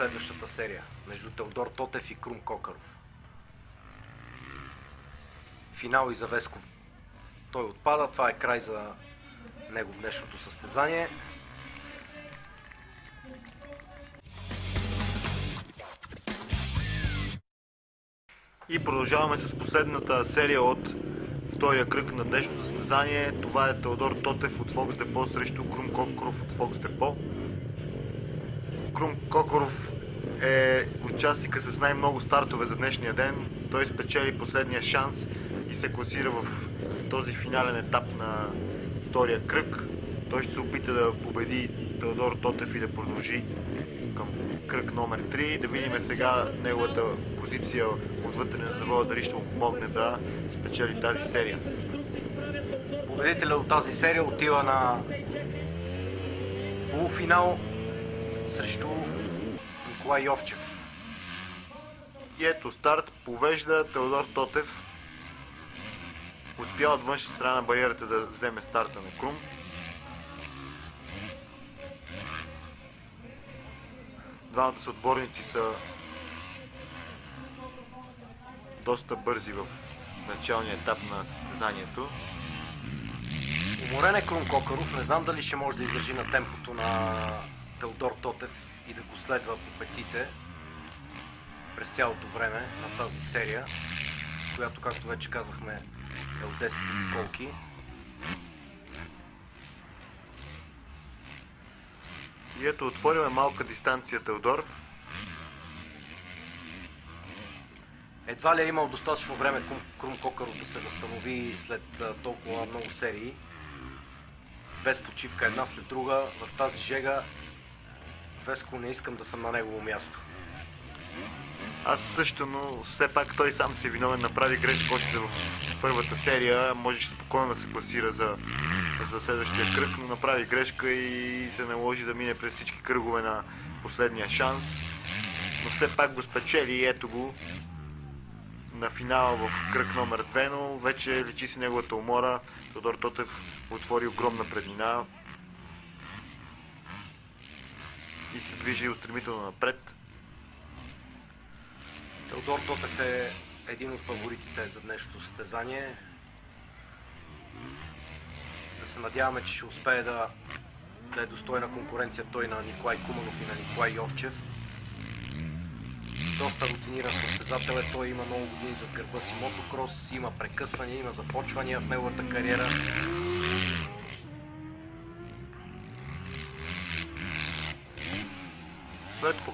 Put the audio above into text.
следващата серия между Теодор Тотев и Крум Кокаров. Финал и за Веско. Той отпада, това е край за него в днешното състезание. И продължаваме с последната серия от втория кръг на днешното състезание. Това е Теодор Тотев от Фокс Депо срещу Крум Кокаров от Фокс Депо. Крум Кокаров е участника с най-много стартове за днешния ден. Той спечели последния шанс и се класира в този финален етап на втория кръг. Той ще се опита да победи Теодор Тотев и да продължи към кръг номер 3. Да видим сега неговата позиция отвътре на завода, дали ще му помогне да спечели тази серия. Победителят от тази серия отива на полуфинал срещу Николай Йовчев. И ето старт, повежда Теодор Тотев. Успява от външна страна на бариерата да вземе старта на Крум. Двамата съотборници са доста бързи в началния етап на състезанието. Уморен е Крум Кокаров, не знам дали ще може да издържи на темпото на Теодор Тотев и да го следва по петите през цялото време на тази серия, която, както вече казахме, е от 10 колки. И ето, отвориме малка дистанция Теодор. Едва ли е имал достатъчно време Крум Кокаров да се възстанови след толкова много серии. Без почивка една след друга. В тази жега, Веско, не искам да съм на негово място. Аз също, но все пак той сам се е виновен, направи грешка още в първата серия. Можеше спокойно да се класира за следващия кръг, но направи грешка и се наложи да мине през всички кръгове на последния шанс. Но все пак го спечели и ето го на финала в кръг номер 2, но вече личи си неговата умора. Теодор Тотев отвори огромна преднина и се движи устремително напред. Теодор Тотев е един от фаворитите за днешното състезание. Да се надяваме, че ще успее да е достойна конкуренция той на Николай Куманов и на Николай Йовчев. Доста рутиниран състезател е, той има много години зад гърба си мотокрос, има прекъсвания, има започвания в неговата кариера. Ето